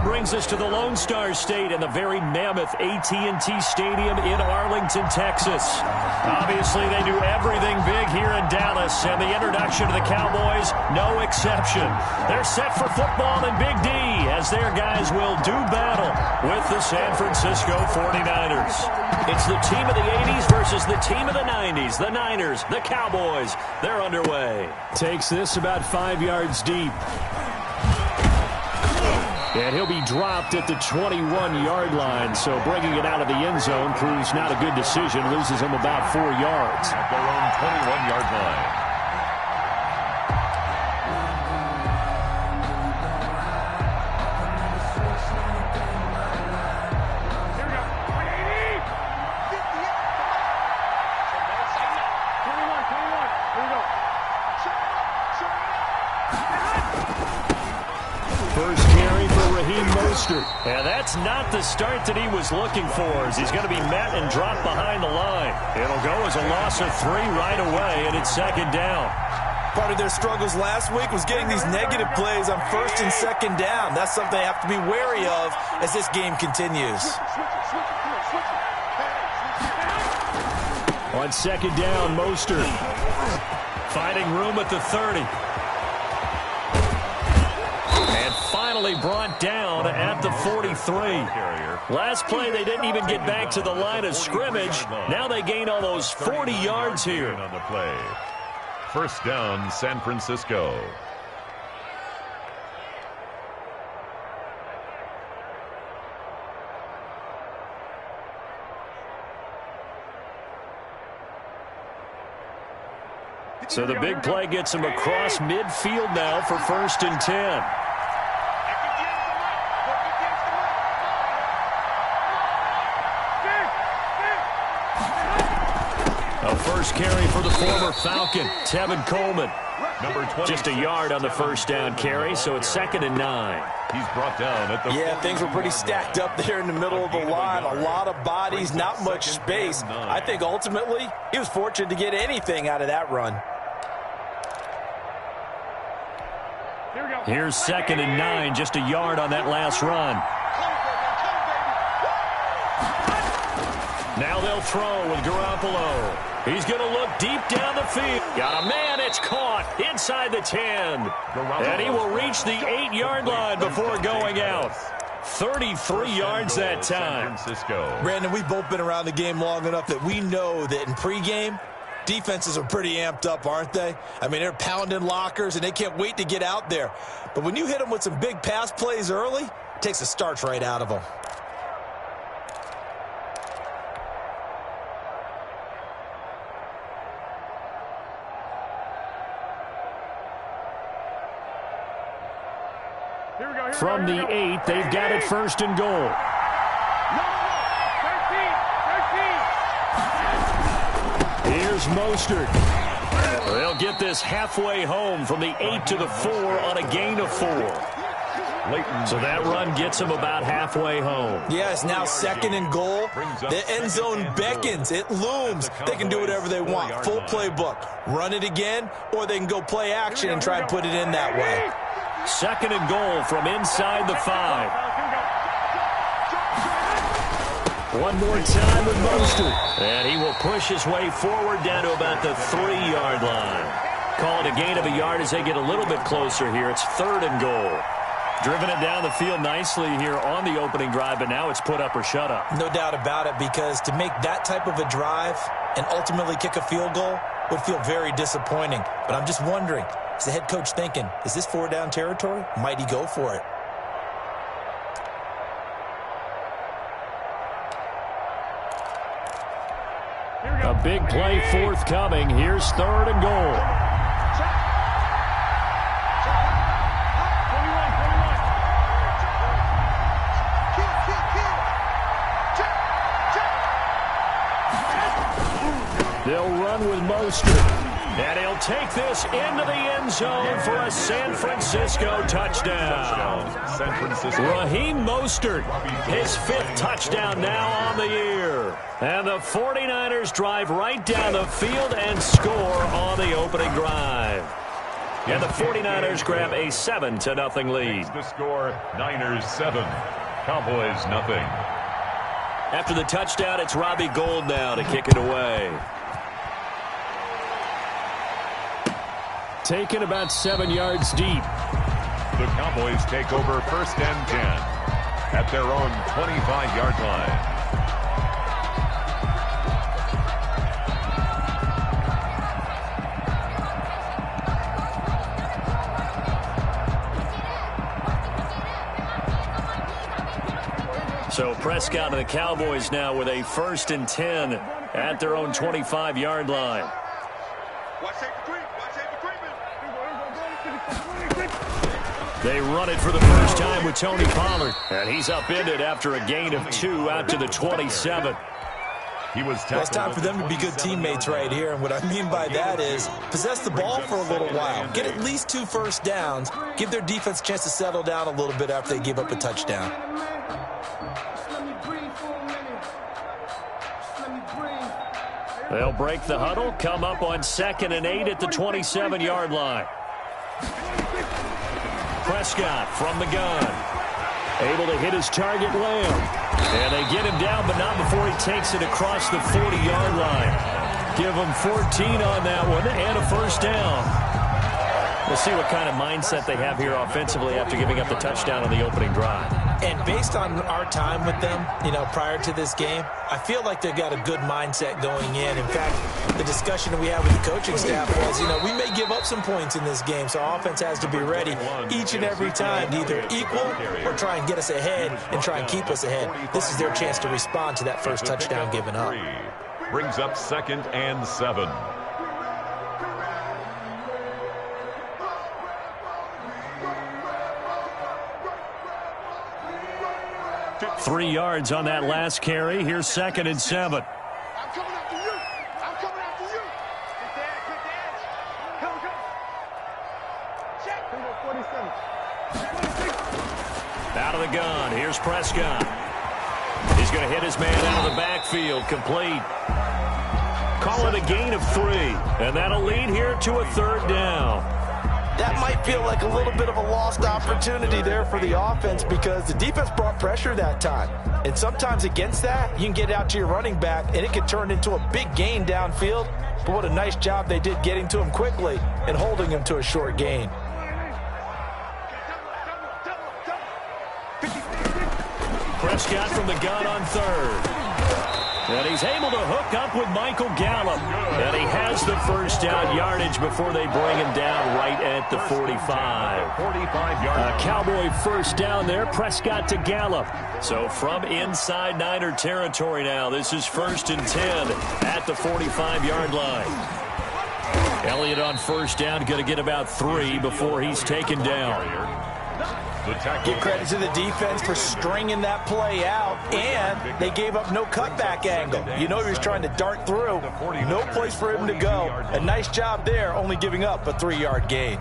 brings us to the Lone Star State and the very mammoth AT&T Stadium in Arlington, Texas. Obviously, they do everything big here in Dallas, and the introduction to the Cowboys, no exception. They're set for football in Big D as their guys will do battle with the San Francisco 49ers. It's the team of the 80s versus the team of the 90s. The Niners, the Cowboys, they're underway. Takes this about 5 yards deep. And he'll be dropped at the 21-yard line, so bringing it out of the end zone proves not a good decision. Loses him about 4 yards. At their own 21-yard line. And that's not the start that he was looking for, as he's going to be met and dropped behind the line. It'll go as a loss of 3 right away, and it's second down. Part of their struggles last week was getting these negative plays on first and second down. That's something they have to be wary of as this game continues. On second down, Mostert finding room at the 30. Finally brought down at the 43. Last play, they didn't even get back to the line of scrimmage. Now they gain almost 40 yards here. On the play. First down, San Francisco. So the big play gets him across midfield now for 1st and 10. First carry for the former Falcon, Tevin Coleman. Number 20. Just a yard on the first down carry, so it's 2nd and 9. He's brought down at the... Yeah, things were pretty stacked up there in the middle of the line. A lot of bodies, not much space. I think ultimately he was fortunate to get anything out of that run. Here's 2nd and 9, just a yard on that last run. Now they'll throw with Garoppolo. He's going to look deep down the field. Got a man, it's caught inside the 10. And he will reach the 8-yard line before going out. 33 yards that time. Brandon, we've both been around the game long enough that we know that in pregame, defenses are pretty amped up, aren't they? I mean, they're pounding lockers, and they can't wait to get out there. But when you hit them with some big pass plays early, it takes the starch right out of them. From the 8, they've got it 1st and goal. Here's Mostert. They'll get this halfway home from the 8 to the 4 on a gain of 4. So that run gets them about halfway home. Yeah, it's now 2nd and goal. The end zone beckons. It looms. They can do whatever they want. Full playbook. Run it again, or they can go play action and try and put it in that way. 2nd and goal from inside the 5. One more time with Mostert. And he will push his way forward down to about the 3-yard line. Call it a gain of a yard as they get a little bit closer here. It's 3rd and goal. Driven it down the field nicely here on the opening drive, but now it's put up or shut up. No doubt about it, because to make that type of a drive and ultimately kick a field goal would feel very disappointing. But I'm just wondering, is the head coach thinking, is this 4-down territory? Might he go for it? A big play forthcoming. Here's 3rd and goal. They'll run with Mostert. And he'll take this into the end zone for a San Francisco touchdown. Raheem Mostert, his 5th touchdown now on the year. And the 49ers drive right down the field and score on the opening drive. And the 49ers grab a 7-0 lead. The score, Niners 7, Cowboys nothing. After the touchdown, it's Robbie Gould now to kick it away. Taken about 7 yards deep. The Cowboys take over 1st and 10 at their own 25-yard line. So Prescott and the Cowboys now with a 1st and 10 at their own 25-yard line. They run it for the first time with Tony Pollard. And he's upended after a gain of 2 out to the 27. It's time for them to be good teammates right here. And what I mean by that is possess the ball for a little while. Get at least 2 first downs. Give their defense a chance to settle down a little bit after they give up a touchdown. They'll break the huddle, come up on 2nd and 8 at the 27-yard line. Prescott from the gun. Able to hit his target, Lamb. And they get him down, but not before he takes it across the 40-yard line. Give him 14 on that one and a first down. We'll see what kind of mindset they have here offensively after giving up the touchdown on the opening drive. And based on our time with them, prior to this game, I feel like they've got a good mindset going in. In fact, the discussion that we had with the coaching staff was, we may give up some points in this game, so our offense has to be ready each and every time to either equal or try and get us ahead and try and keep us ahead. This is their chance to respond to that first touchdown given up. Brings up 2nd and 7. Three yards on that last carry. Here's 2nd and 7. I'm coming after you. I'm coming after you. Good dad. Come. Check. 47. Out of the gun. Here's Prescott. He's going to hit his man out of the backfield. Complete. Call it a gain of 3. And that'll lead here to a 3rd down. That might feel like a little bit of a lost opportunity there for the offense because the defense brought pressure that time. And sometimes against that, you can get out to your running back, and it can turn into a big gain downfield. But what a nice job they did getting to him quickly and holding him to a short gain. Prescott from the gun on 3rd. And he's able to hook up with Michael Gallup. And he has the first down yardage before they bring him down right at the 45. A Cowboy first down there. Prescott to Gallup. So from inside Niner territory now, this is 1st and 10 at the 45-yard line. Elliott on first down, going to get about 3 before he's taken down. Give credit to the defense for stringing that play out, and they gave up no cutback angle. He was trying to dart through. No place for him to go. A nice job there, only giving up a 3-yard gain.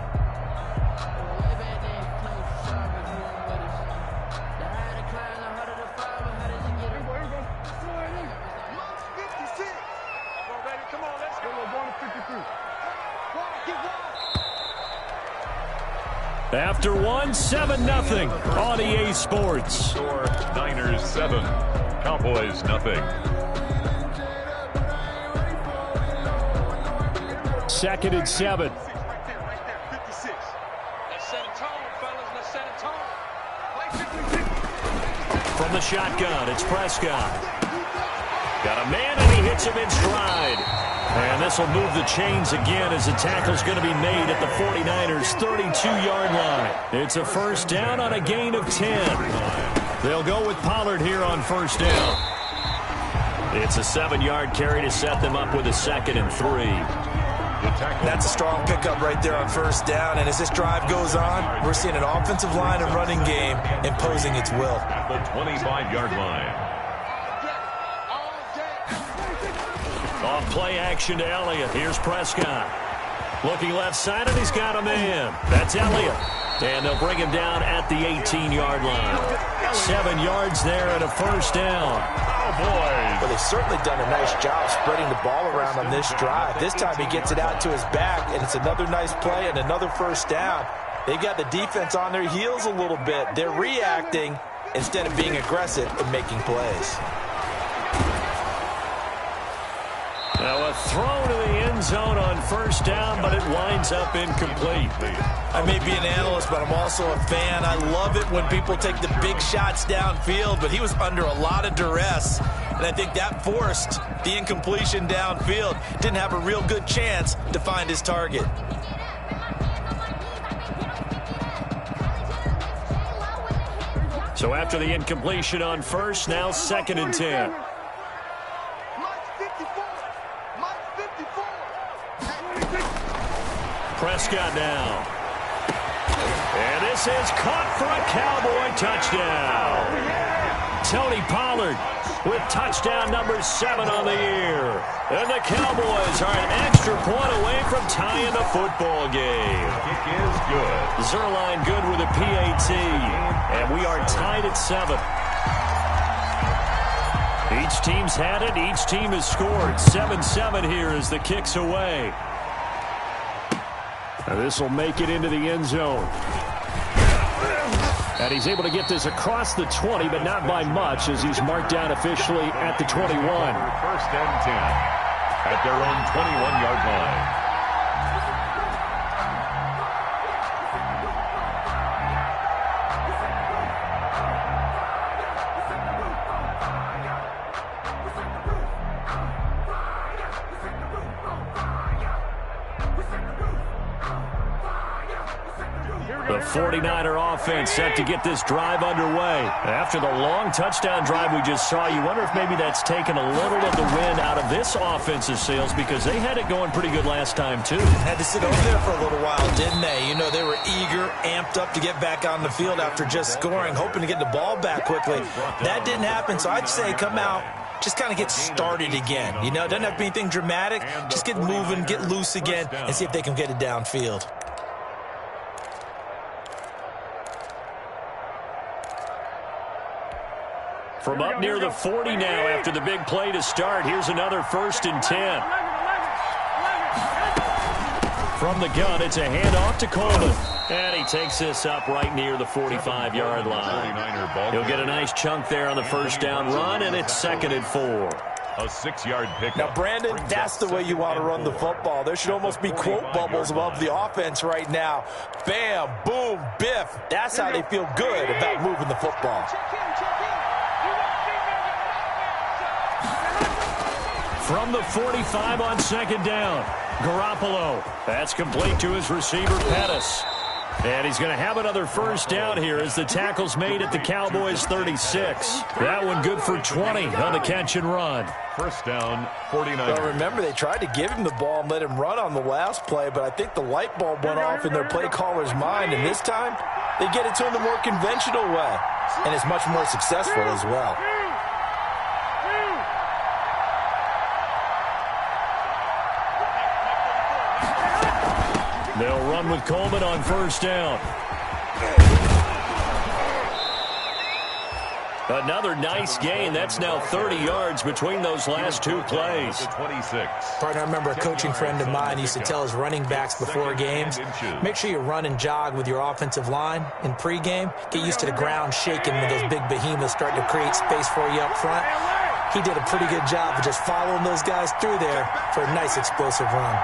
After 7-0 on EA Sports. Score, Niners 7, Cowboys nothing. 2nd and 7. Let's set a tone, fellas. Let's set a tone. From the shotgun, it's Prescott. Got a man, and he hits him in stride. And this will move the chains again as the tackle's going to be made at the 49ers' 32-yard line. It's a first down on a gain of 10. They'll go with Pollard here on first down. It's a 7-yard carry to set them up with a 2nd and 3. That's a strong pickup right there on first down. And as this drive goes on, we're seeing an offensive line and running game imposing its will. At the 25-yard line. Off play action to Elliott. Here's Prescott. Looking left side, and he's got a man. That's Elliott. And they'll bring him down at the 18-yard line. 7 yards there and a first down. Well, they've certainly done a nice job spreading the ball around on this drive. This time he gets it out to his back, and it's another nice play and another first down. They've got the defense on their heels a little bit. They're reacting instead of being aggressive and making plays. Now a throw to the end zone on first down, but it winds up incomplete. I may be an analyst, but I'm also a fan. I love it when people take the big shots downfield, but he was under a lot of duress, and I think that forced the incompletion downfield. Didn't have a real good chance to find his target. So after the incompletion on first, now 2nd and 10. Prescott now. And this is caught for a Cowboy touchdown. Tony Pollard with touchdown number 7 on the year. And the Cowboys are an extra point away from tying the football game. Kick is good. Zerline good with a PAT. And we are tied at 7. Each team's had it. Each team has scored. 7-7 here as the kick's away. Now this will make it into the end zone. And he's able to get this across the 20, but not by much as he's marked down officially at the 21. 1st and 10 at their own 21-yard line. The 49er offense set to get this drive underway. After the long touchdown drive we just saw, you wonder if maybe that's taken a little of the wind out of this offensive sails because they had it going pretty good last time, too. Had to sit over there for a little while, didn't they? You know, they were eager, amped up to get back on the field after just scoring, hoping to get the ball back quickly. That didn't happen, so I'd say come out, just kind of get started again. You know, it doesn't have to be anything dramatic. Just get moving, get loose again, and see if they can get it downfield. From up near the 40 now after the big play to start. Here's another 1st and 10. From the gun, it's a handoff to Coleman. And he takes this up right near the 45-yard line. He'll get a nice chunk there on the first down run, and it's 2nd and 4. A 6-yard pickup. Now, Brandon, that's the way you want to run the football. There should almost be quote bubbles above the offense right now. Bam, boom, biff. That's how they feel good about moving the football. From the 45 on 2nd down, Garoppolo. That's complete to his receiver, Pettis. And he's going to have another first down here as the tackle's made at the Cowboys' 36. That one good for 20 on the catch and run. 1st down, 49. Well, remember, they tried to give him the ball and let him run on the last play, but I think the light bulb went off in their play caller's mind, and this time they get it to him the more conventional way, and it's much more successful as well. They'll run with Coleman on first down. Another nice gain. That's now 30 yards between those last 2 plays. 26. Partner, I remember a coaching friend of mine used to tell his running backs before games, make sure you run and jog with your offensive line in pregame. Get used to the ground shaking when those big behemoths start to create space for you up front. He did a pretty good job of just following those guys through there for a nice explosive run.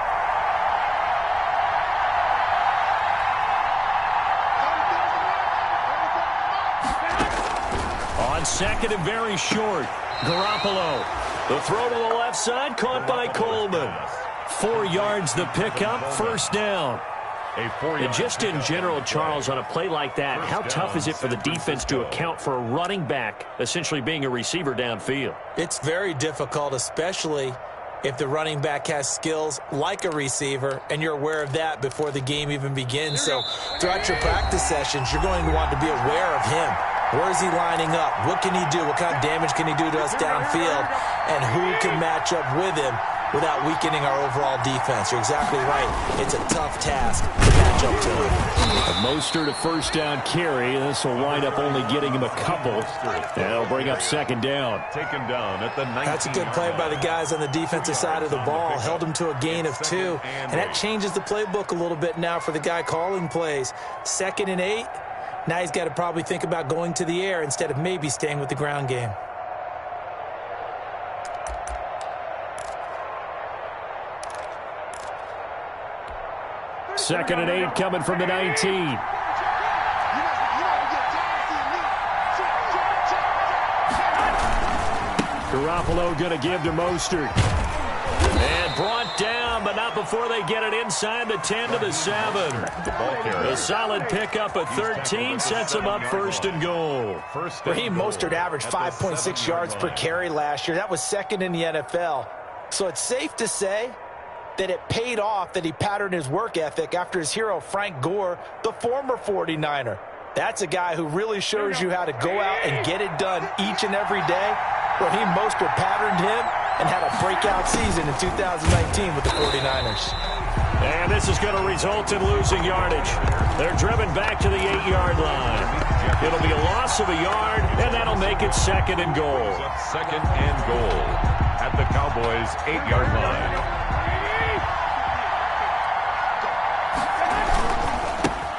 On 2nd and very short, Garoppolo. The throw to the left side, caught by Coleman. 4 yards the pickup, first down. And just in general, Charles, on a play like that, how tough is it for the defense to account for a running back essentially being a receiver downfield? It's very difficult, especially if the running back has skills like a receiver, and you're aware of that before the game even begins. So throughout your practice sessions, you're going to want to be aware of him. Where is he lining up? What can he do? What kind of damage can he do to us downfield? And who can match up with him without weakening our overall defense. You're exactly right. It's a tough task to match up to him. Mostert a first down carry. This will wind up only getting him a couple. That'll bring up second down. Taken down at the 19. That's a good play by the guys on the defensive side of the ball. Held him to a gain of 2. And that changes the playbook a little bit now for the guy calling plays. 2nd and 8. Now he's got to probably think about going to the air instead of maybe staying with the ground game. Second and 8 coming from the 19. Garoppolo going to give to Mostert. And brought down, but not before they get it inside the 10 to the 7. A solid pickup of 13 sets him up 1st and goal. Raheem Mostert averaged 5.6 yards per carry last year. That was 2nd in the NFL. So it's safe to say that it paid off that he patterned his work ethic after his hero Frank Gore, the former 49er. That's a guy who really shows you how to go out and get it done each and every day. Raheem Mostert patterned him and had a breakout season in 2019 with the 49ers. And this is going to result in losing yardage. They're driven back to the 8-yard line. It'll be a loss of a yard, and that'll make it 2nd and goal. 2nd and goal at the Cowboys' 8-yard line.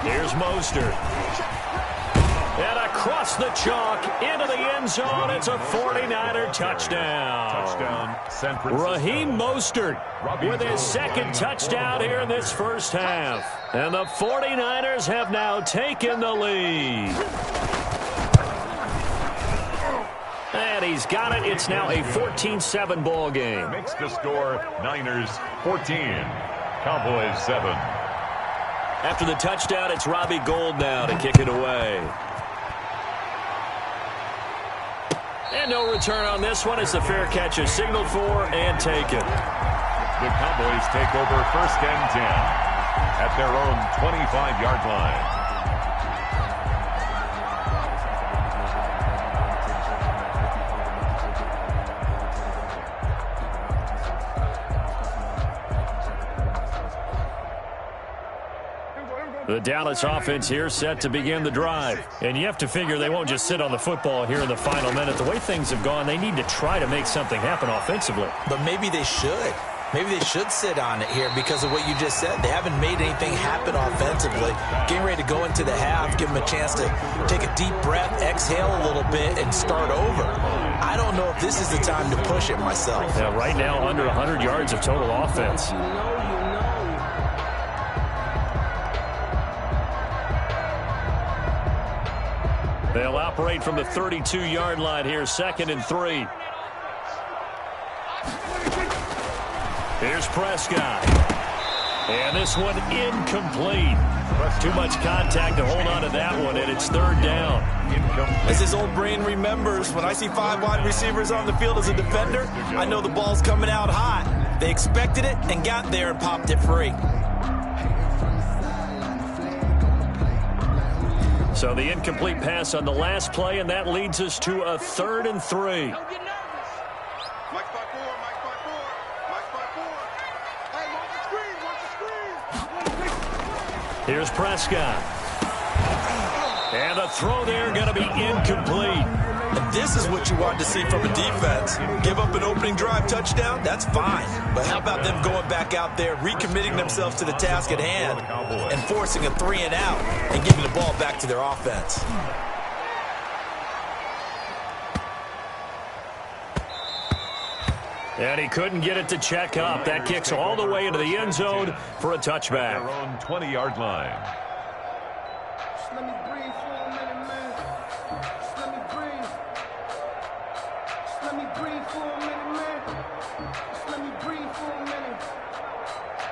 Here's Mostert. And across the chalk into the end zone. It's a 49er touchdown. San Francisco. Raheem Mostert with his 2nd touchdown here in this first half. And the 49ers have now taken the lead. And he's got it. It's now a 14-7 ball game. Makes the score Niners 14, Cowboys 7. After the touchdown, it's Robbie Gould now to kick it away. And no return on this one as the fair catch is signaled for and taken. The Cowboys take over 1st and 10 at their own 25-yard line. The Dallas offense here set to begin the drive. And you have to figure they won't just sit on the football here in the final minute. The way things have gone, they need to try to make something happen offensively. But maybe they should. Maybe they should sit on it here because of what you just said. They haven't made anything happen offensively. Getting ready to go into the half, give them a chance to take a deep breath, exhale a little bit, and start over. I don't know if this is the time to push it myself. Yeah, right now, under 100 yards of total offense. They'll operate from the 32-yard line here, 2nd and 3. Here's Prescott. And this one incomplete. Too much contact to hold on to that one, and it's 3rd down. As his old brain remembers, when I see 5 wide receivers on the field as a defender, I know the ball's coming out hot. They expected it and got there and popped it free. So the incomplete pass on the last play, and that leads us to a 3rd and 3. Here's Prescott. And the throw there going to be incomplete. And this is what you want to see from a defense. Give up an opening drive touchdown, that's fine. But how about them going back out there, recommitting themselves to the task at hand, and forcing a 3 and out, and giving the ball back to their offense. And he couldn't get it to check up. That kicks all the way into the end zone for a touchback. Their own 20-yard line. Let me breathe for a minute, man. Just let me breathe. Just let me breathe for a minute, man. Just let me breathe for a minute.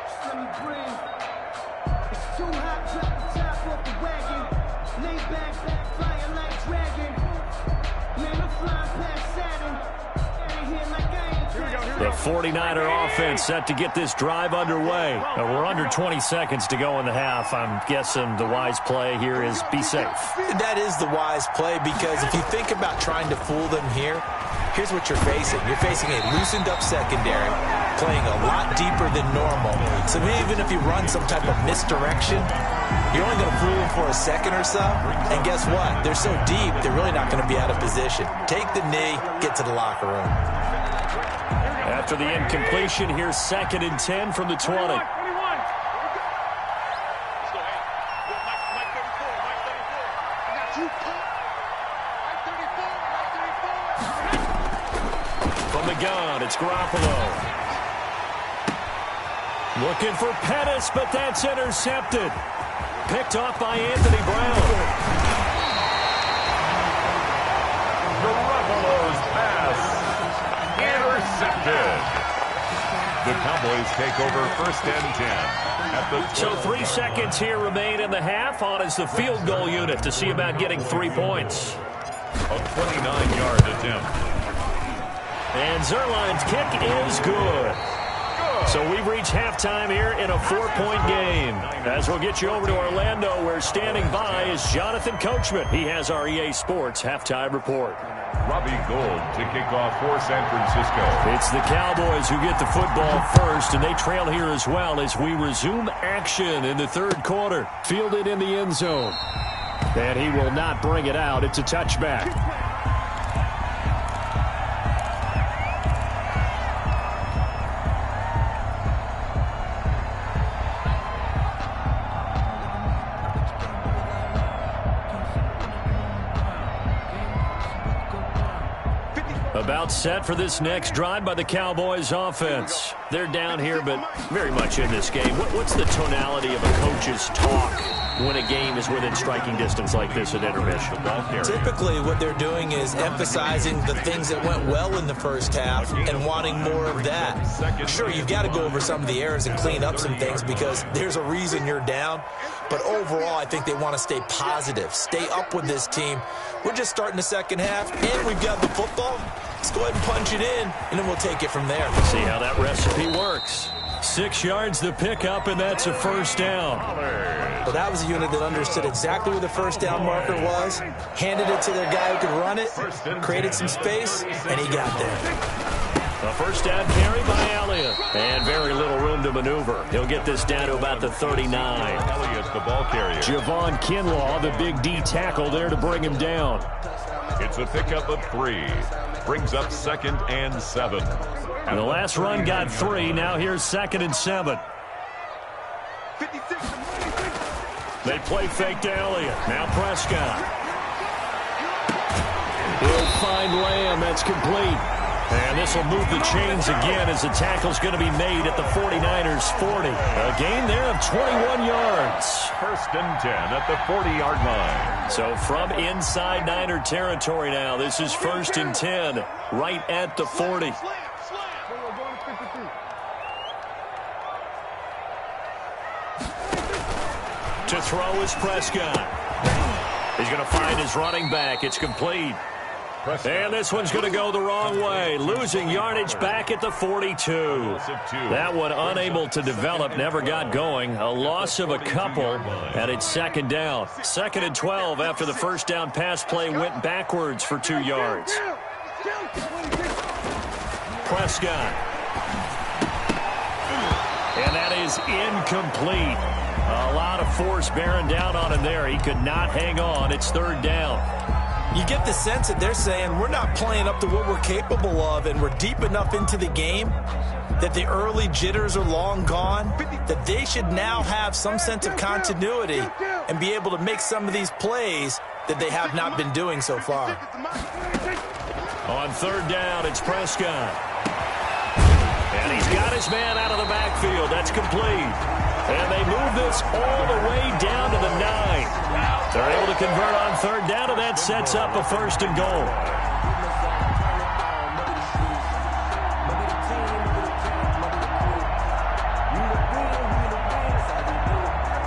Just let me breathe. It's too hot, drop the top off the wagon. Lay back, flying like dragon. Man, I'm flying past Saturn. Out of here like I ain't. Here we go. The 49er offense set to get this drive underway. We're under 20 seconds to go in the half. I'm guessing the wise play here is be safe. That is the wise play, because if you think about trying to fool them here, here's what you're facing. You're facing a loosened up secondary, playing a lot deeper than normal. So even if you run some type of misdirection, you're only going to fool them for a second or so. And guess what? They're so deep, they're really not going to be out of position. Take the knee, get to the locker room. After the incompletion, here's 2nd and 10 from the 20. From the gun, it's Garoppolo. Looking for Pettis, but that's intercepted. Picked off by Anthony Brown. Garoppolo's pass intercepted. The Cowboys take over 1st and 10 at the 12. So 3 seconds here remain in the half. On is the field goal unit to see about getting 3 points. A 29-yard attempt. And Zerline's kick is good. So we've reached halftime here in a 4-point game. As we'll get you over to Orlando, where standing by is Jonathan Coachman. He has our EA Sports halftime report. Robbie Gould to kick off for San Francisco. It's the Cowboys who get the football first, and they trail here as well as we resume action in the 3rd quarter. Fielded in the end zone. And he will not bring it out. It's a touchback. About set for this next drive by the Cowboys offense. They're down here, but very much in this game. What's the tonality of a coach's talk when a game is within striking distance like this at intermission? Typically, what they're doing is emphasizing the things that went well in the first half and wanting more of that. Sure, you've got to go over some of the errors and clean up some things because there's a reason you're down. But overall, I think they want to stay positive, stay up with this team. We're just starting the second half, and we've got the football. Let's go ahead and punch it in, and then we'll take it from there. See how that recipe works. 6 yards the pickup, and that's a 1st down. Well, that was a unit that understood exactly where the 1st down marker was, handed it to their guy who could run it, created some space, and he got there. A 1st down carry by Elliott. And very little room to maneuver. He'll get this down to about the 39. Elliott's the ball carrier. Javon Kinlaw, the big D tackle there to bring him down. It's a pickup of 3. Brings up 2nd and 7. And the last run got 3. Now here's 2nd and 7. They play fake to Elliott. Now Prescott. He'll find Lamb. That's complete. And this will move the chains again as the tackle's going to be made at the 49ers 40. A gain there of 21 yards. 1st and 10 at the 40-yard line. So from inside Niner territory now, this is 1st and 10 right at the 40. To throw is Prescott. He's going to find his running back. It's complete. And this one's going to go the wrong way. Losing yardage back at the 42. That one unable to develop, never got going. A loss of a couple, and it's 2nd down. 2nd and 12 after the 1st down pass play went backwards for 2 yards. Prescott. And that is incomplete. A lot of force bearing down on him there. He could not hang on. It's 3rd down. You get the sense that they're saying we're not playing up to what we're capable of, and we're deep enough into the game that the early jitters are long gone, that they should now have some sense of continuity and be able to make some of these plays that they have not been doing so far. On 3rd down, it's Prescott. And he's got his man out of the backfield. That's complete. And they move this all the way down to the 9. They're able to convert on 3rd down, and that sets up a 1st and goal.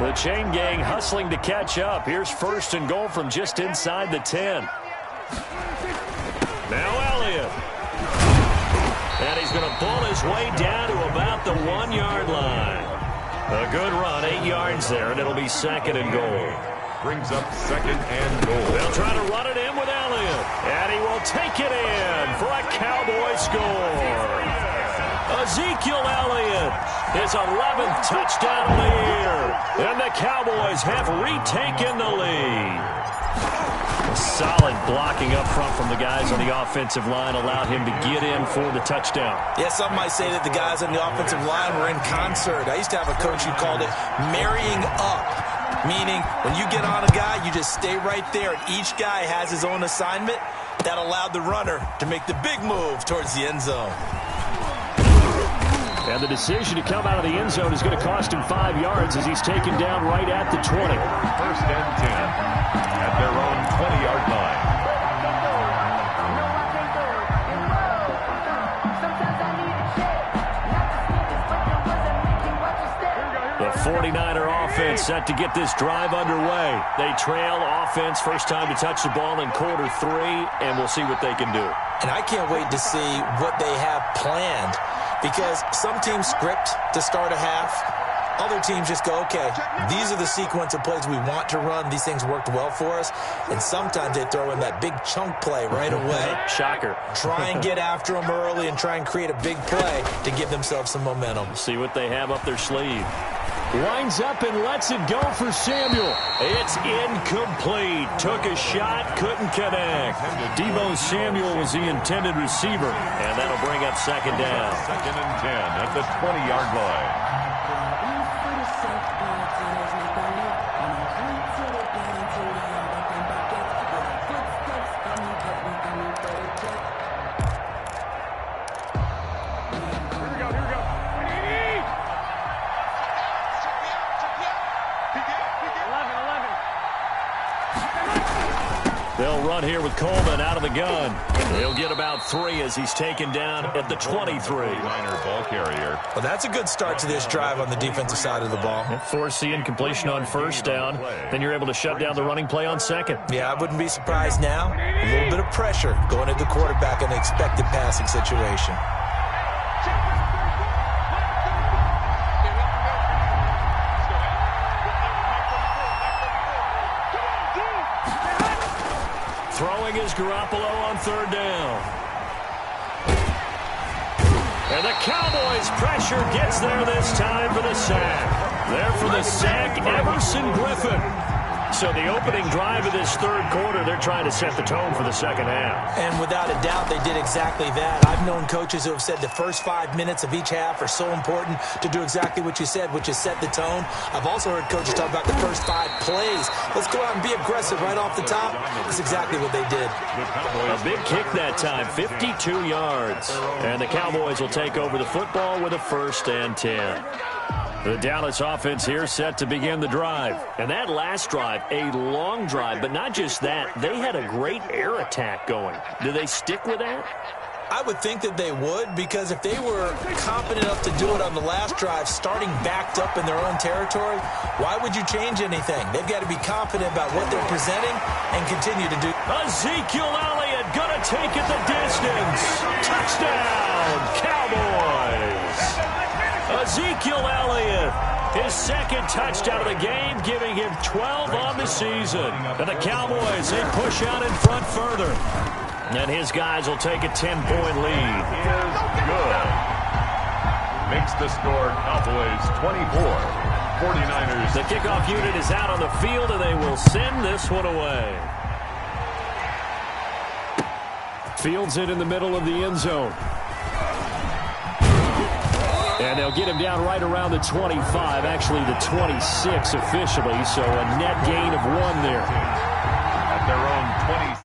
The chain gang hustling to catch up. Here's 1st and goal from just inside the 10. Now Elliott. And he's going to pull his way down to about the 1-yard line. A good run, 8 yards there, and it'll be 2nd and goal. Brings up 2nd and goal. They'll try to run it in with Elliott, and he will take it in for a Cowboy score. Ezekiel Elliott, his 11th touchdown of the year, and the Cowboys have retaken the lead. Solid blocking up front from the guys on the offensive line allowed him to get in for the touchdown. Yeah, some might say that the guys on the offensive line were in concert. I used to have a coach who called it marrying up, meaning when you get on a guy, you just stay right there, and each guy has his own assignment. That allowed the runner to make the big move towards the end zone. And the decision to come out of the end zone is going to cost him 5 yards as he's taken down right at the 20. 1st and 10 at their own 20-yard line. The 49er offense set to get this drive underway. They trail offense, first time to touch the ball in quarter 3, and we'll see what they can do. And I can't wait to see what they have planned, because some teams script to start a half. Other teams just go, okay, these are the sequence of plays we want to run. These things worked well for us. And sometimes they throw in that big chunk play right away. Shocker. Try and get after them early and try and create a big play to give themselves some momentum. See what they have up their sleeve. Winds up and lets it go for Samuel. It's incomplete. Took a shot, couldn't connect. Deebo Samuel was the intended receiver, and that'll bring up 2nd down. 2nd and 10 at the 20-yard line. They'll run here with Coleman out of the gun. He'll get about 3 as he's taken down at the 23. Minor ball carrier. Well, that's a good start to this drive on the defensive side of the ball. Force the incompletion on 1st down. Then you're able to shut down the running play on 2nd. Yeah, I wouldn't be surprised now. A little bit of pressure going at the quarterback in an expected passing situation. Throwing is Garoppolo on 3rd down. And the Cowboys' pressure gets there this time for the sack. There for the sack, Everson Griffin. So the opening drive of this 3rd quarter, they're trying to set the tone for the 2nd half. And without a doubt, they did exactly that. I've known coaches who have said the first 5 minutes of each half are so important to do exactly what you said, which is set the tone. I've also heard coaches talk about the first 5 plays. Let's go out and be aggressive right off the top. That's exactly what they did. A big kick that time, 52 yards. And the Cowboys will take over the football with a 1st and 10. The Dallas offense here set to begin the drive. And that last drive, a long drive, but not just that. They had a great air attack going. Do they stick with that? I would think that they would, because if they were confident enough to do it on the last drive, starting backed up in their own territory, why would you change anything? They've got to be confident about what they're presenting and continue to do. Ezekiel Elliott going to take it the distance. Touchdown, Cowboys. Ezekiel Elliott, his 2nd touchdown of the game, giving him 12 on the season. And the Cowboys, they push out in front further. And his guys will take a 10-point lead. Is good. Makes the score Cowboys 24. 49ers. The kickoff unit is out on the field, and they will send this one away. Fields it in the middle of the end zone. And they'll get him down right around the 25, actually the 26 officially, so a net gain of 1 there. At their own 20.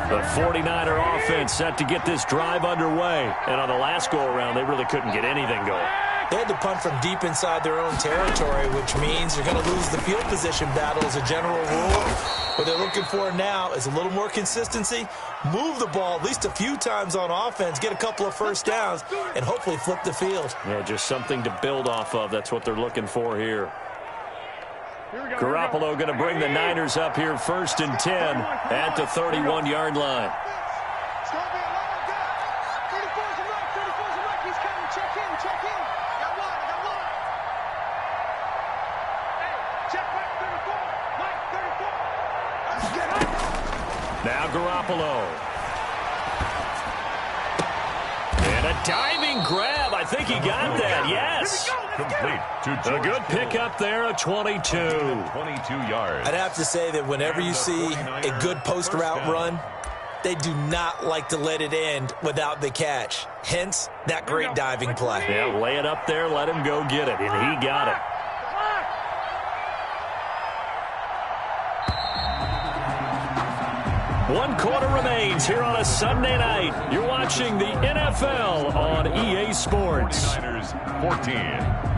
The 49er offense set to get this drive underway. And on the last go-around, they really couldn't get anything going. They had to punt from deep inside their own territory, which means you're going to lose the field position battle as a general rule. What they're looking for now is a little more consistency, move the ball at least a few times on offense, get a couple of 1st downs, and hopefully flip the field. Yeah, just something to build off of. That's what they're looking for here. Garoppolo going to bring the Niners up here 1st and 10 at the 31-yard line. It's going to be a long day. 34's a right. 34's a right. He's coming. Check in. Check in. Got one. I got one. Hey, check back 34. Mike, 34. Let's get up. Now Garoppolo. And a diving grab. I think he got that. Yes. Complete to A good pickup there, a 22. 22 yards. I'd have to say that whenever you see a good post route run, they do not like to let it end without the catch. Hence, that great diving play. Yeah, lay it up there, let him go get it, and he got it. One quarter remains here on a Sunday night. You're watching the NFL on EA Sports. 49ers 14.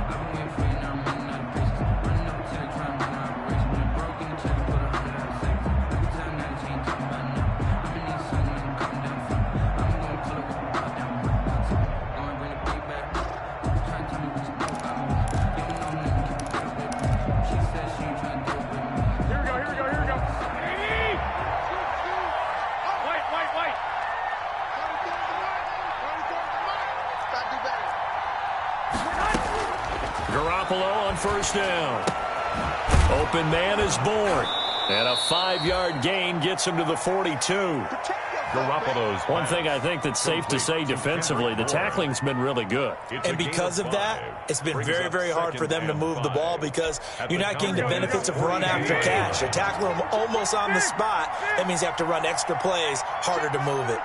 Garoppolo on 1st down. Open man is born. And a 5-yard gain gets him to the 42. Garoppolo's One thing I think that's safe to say defensively, the tackling's been really good. And because of that, it's been very, very hard for them to move the ball because you're not getting the benefits of run after catch. You're tackling them almost on the spot. That means you have to run extra plays, harder to move it.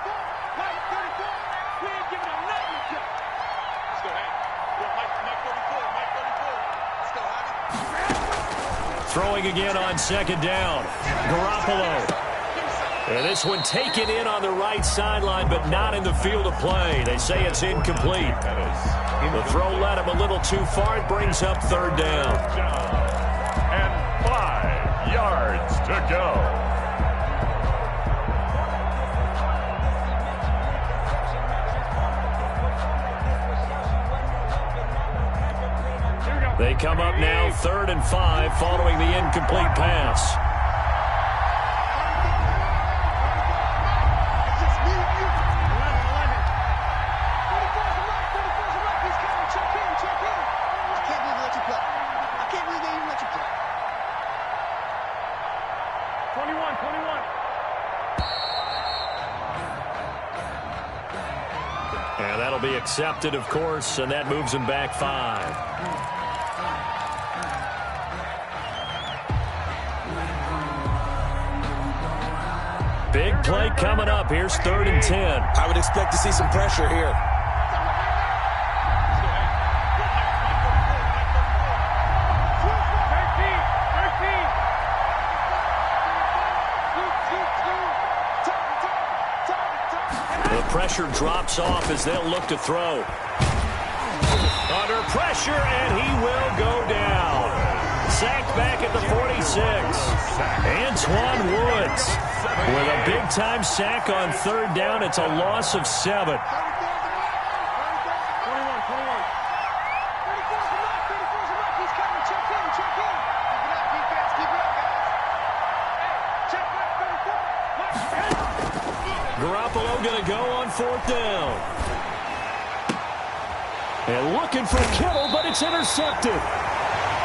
Throwing again on 2nd down. Garoppolo. And this one taken in on the right sideline, but not in the field of play. They say it's incomplete. The throw led him a little too far. It brings up 3rd down. And 5 yards to go. They come up now 3rd and 5 following the incomplete pass. And that'll be accepted, of course, and that moves him back 5. Big play coming up. Here's 3rd and 10. I would expect to see some pressure here. The pressure drops off as they'll look to throw. Under pressure, and he will go down. Sacked back at the 46. Antoine Woods with a big-time sack on 3rd down. It's a loss of 7. Garoppolo going to go on 4th down. And looking for Kittle, but it's intercepted.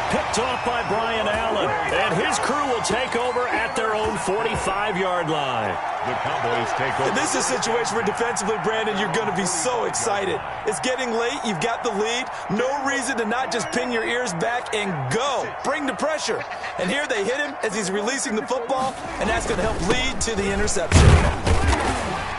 Picked off by Brian Allen. And his crew will take over at their own 45-yard line. The Cowboys take over. And this is a situation where defensively, Brandon, you're going to be so excited. It's getting late. You've got the lead. No reason to not just pin your ears back and go. Bring the pressure. And here they hit him as he's releasing the football, and that's going to help lead to the interception.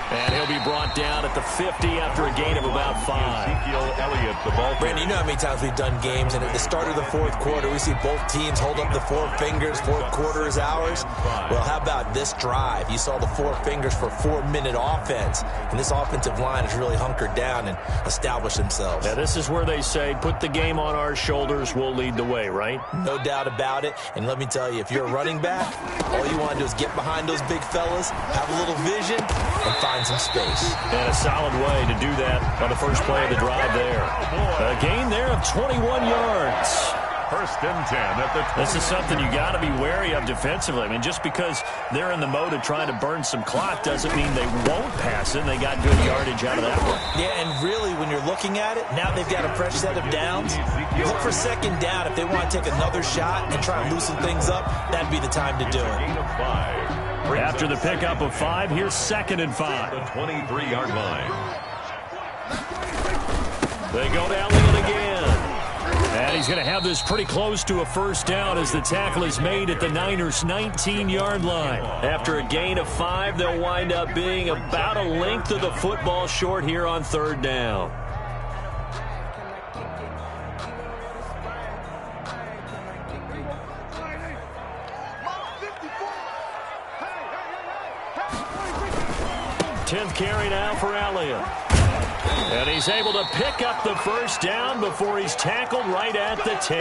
And he'll be brought down at the 50 after a gain of about 5. Ezekiel Elliott, the ball. Brandon, you know how many times we've done games, and at the start of the 4th quarter, we see both teams hold up the 4 fingers, 4th quarter is ours. Well, how about this drive? You saw the 4 fingers for 4-minute offense, and this offensive line has really hunkered down and established themselves. Now, this is where they say, put the game on our shoulders, we'll lead the way, right? No doubt about it, and let me tell you, if you're a running back, all you want to do is get behind those big fellas, have a little vision, and find some space. And a solid way to do that on the first play of the drive there. A gain there of 21 yards. First and 10 at the 20. This is something you got to be wary of defensively. I mean, just because they're in the mode of trying to burn some clock doesn't mean they won't pass it. They got good yardage out of that one. Yeah, and really, when you're looking at it, now they've got a fresh set of downs. Look for second down if they want to take another shot and try and loosen things up. That'd be the time to do it. Gain of 5. After the pickup of 5, here's 2nd and 5. The 23-yard line. They go to Elliott again. And he's going to have this pretty close to a first down as the tackle is made at the Niners' 19-yard line. After a gain of 5, they'll wind up being about a length of the football short here on 3rd down. Tenth carry now for Elliott. And he's able to pick up the first down before he's tackled right at the 10.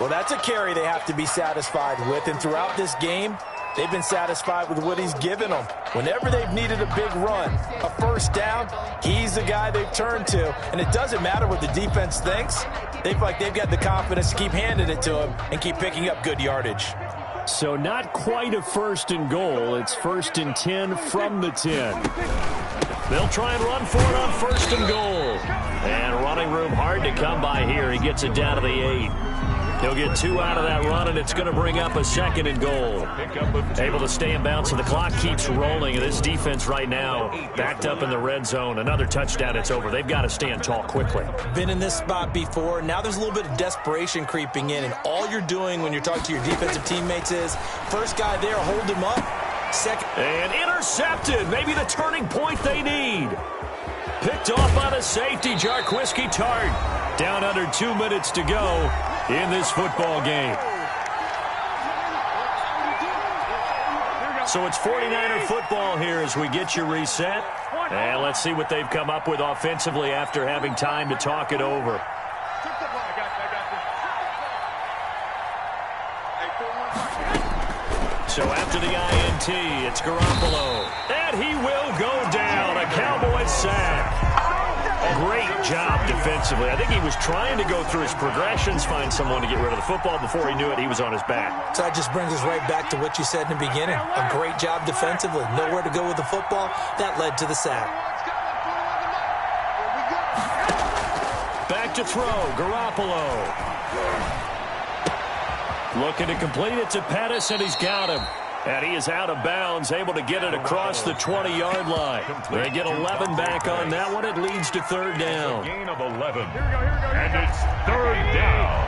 Well, that's a carry they have to be satisfied with. And throughout this game, they've been satisfied with what he's given them. Whenever they've needed a big run, a first down, he's the guy they've turned to. And it doesn't matter what the defense thinks. They've got the confidence to keep handing it to him and keep picking up good yardage. So not quite a 1st and goal. It's 1st and 10 from the 10. They'll try and run for it on 1st and goal. And running room hard to come by here. He gets it down to the 8. He'll get 2 out of that run, and it's going to bring up a 2nd and goal. Able to stay in bounds, so the clock keeps rolling. And this defense right now backed up in the red zone. Another touchdown, it's over. They've got to stand tall quickly. Been in this spot before. Now there's a little bit of desperation creeping in, and all you're doing when you're talking to your defensive teammates is, first guy there, hold him up. Second. And intercepted. Maybe the turning point they need. Picked off by the safety, Jarquiski Tart. Down under 2 minutes to go in this football game. So it's 49er football here as we get you reset. And let's see what they've come up with offensively after having time to talk it over. So after the INT, it's Garoppolo. And he will go down. A Cowboys sack. Great job defensively. I think he was trying to go through his progressions, find someone to get rid of the football. Before he knew it, he was on his back. So that just brings us right back to what you said in the beginning. A great job defensively. Nowhere to go with the football. That led to the sack. Back to throw. Garoppolo. Looking to complete it to Pettis, and he's got him. And he is out of bounds, able to get it across the 20-yard line. They get 11 back on that one. It leads to 3rd down. Gain of 11. And it's 3rd down.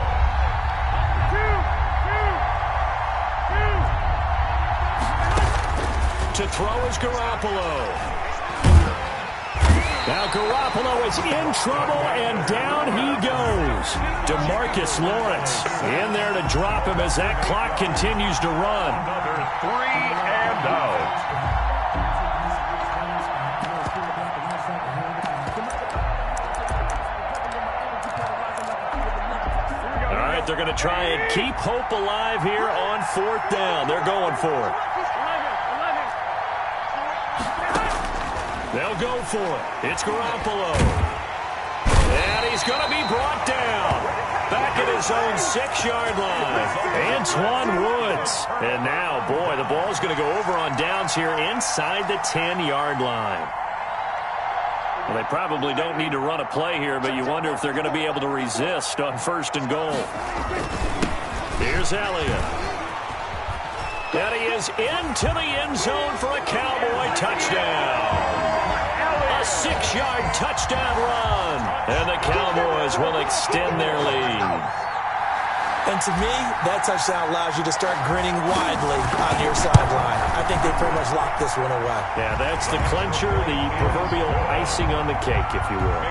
To throw is Garoppolo. Now Garoppolo is in trouble, and down he goes. DeMarcus Lawrence in there to drop him as that clock continues to run. Another 3 and out. All right, they're going to try and keep hope alive here on 4th down. They're going for it. They'll go for it. It's Garoppolo. And he's going to be brought down. Back at his own 6-yard line. Antoine Woods. And now, boy, the ball's going to go over on downs here inside the 10-yard line. Well, they probably don't need to run a play here, but you wonder if they're going to be able to resist on 1st and goal. Here's Elliott. And he is into the end zone for a Cowboy touchdown. A 6-yard touchdown run. And the Cowboys will extend their lead. And to me, that touchdown allows you to start grinning widely on your sideline. I think they pretty much locked this one away. Yeah, that's the clincher, the proverbial icing on the cake, if you will.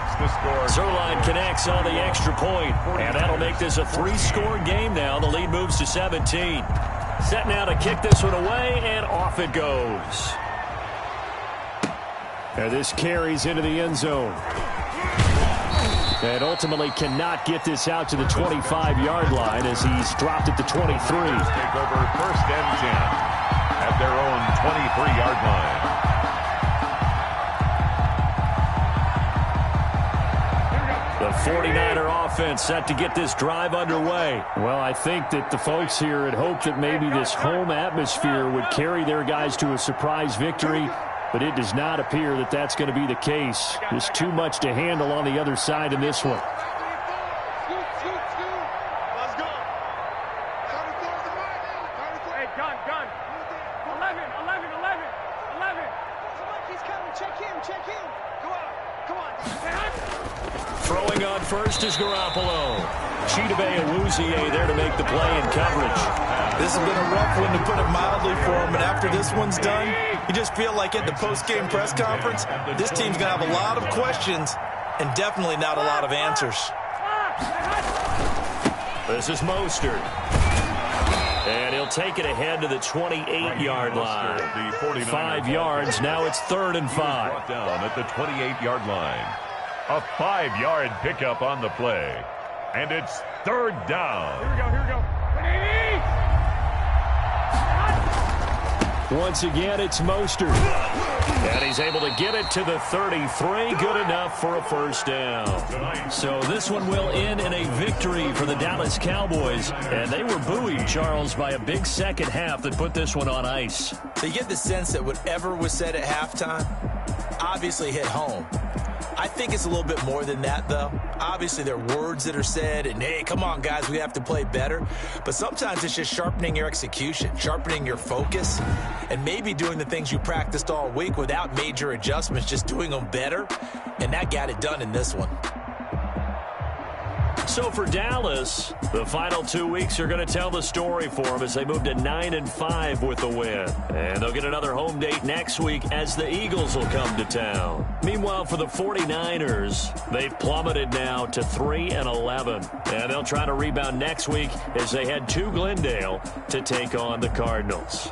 Zerline connects on the extra point, and that'll make this a 3-score game now. The lead moves to 17. Set now to kick this one away, and off it goes. And this carries into the end zone. And ultimately cannot get this out to the 25-yard line as he's dropped at the 23. Take over 1st and 10 at their own 23-yard line. The 49er offense set to get this drive underway. Well, I think that the folks here had hoped that maybe this home atmosphere would carry their guys to a surprise victory, but it does not appear that that's going to be the case. Just too much to handle on the other side in this one. Let's go. Hey, gun. 11. He's coming. Check in. Come on. Throwing on first is Garoppolo. Chidobe Awuzie there to make the play in coverage. This has been a rough one, to put it mildly, for him. And after this one's done, you just feel like at the post-game press conference, this team's going to have a lot of questions and definitely not a lot of answers. This is Mostert. And he'll take it ahead to the 28-yard line. 5 yards. Now it's 3rd and 5. Brought down at the 28-yard line. A 5-yard pickup on the play. And it's 3rd down. Here we go. Once again, it's Mostert. And he's able to get it to the 33. Good enough for a first down. So this one will end in a victory for the Dallas Cowboys. And they were buoyed, Charles, by a big second half that put this one on ice. So you get the sense that whatever was said at halftime obviously hit home. I think it's a little bit more than that, though. Obviously, there are words that are said, and, hey, come on, guys, we have to play better. But sometimes it's just sharpening your execution, sharpening your focus, and maybe doing the things you practiced all week without major adjustments, just doing them better. And that got it done in this one. So for Dallas, the final 2 weeks are going to tell the story for them as they move to 9-5 with the win. And they'll get another home date next week as the Eagles will come to town. Meanwhile, for the 49ers, they've plummeted now to 3-11. And they'll try to rebound next week as they head to Glendale to take on the Cardinals.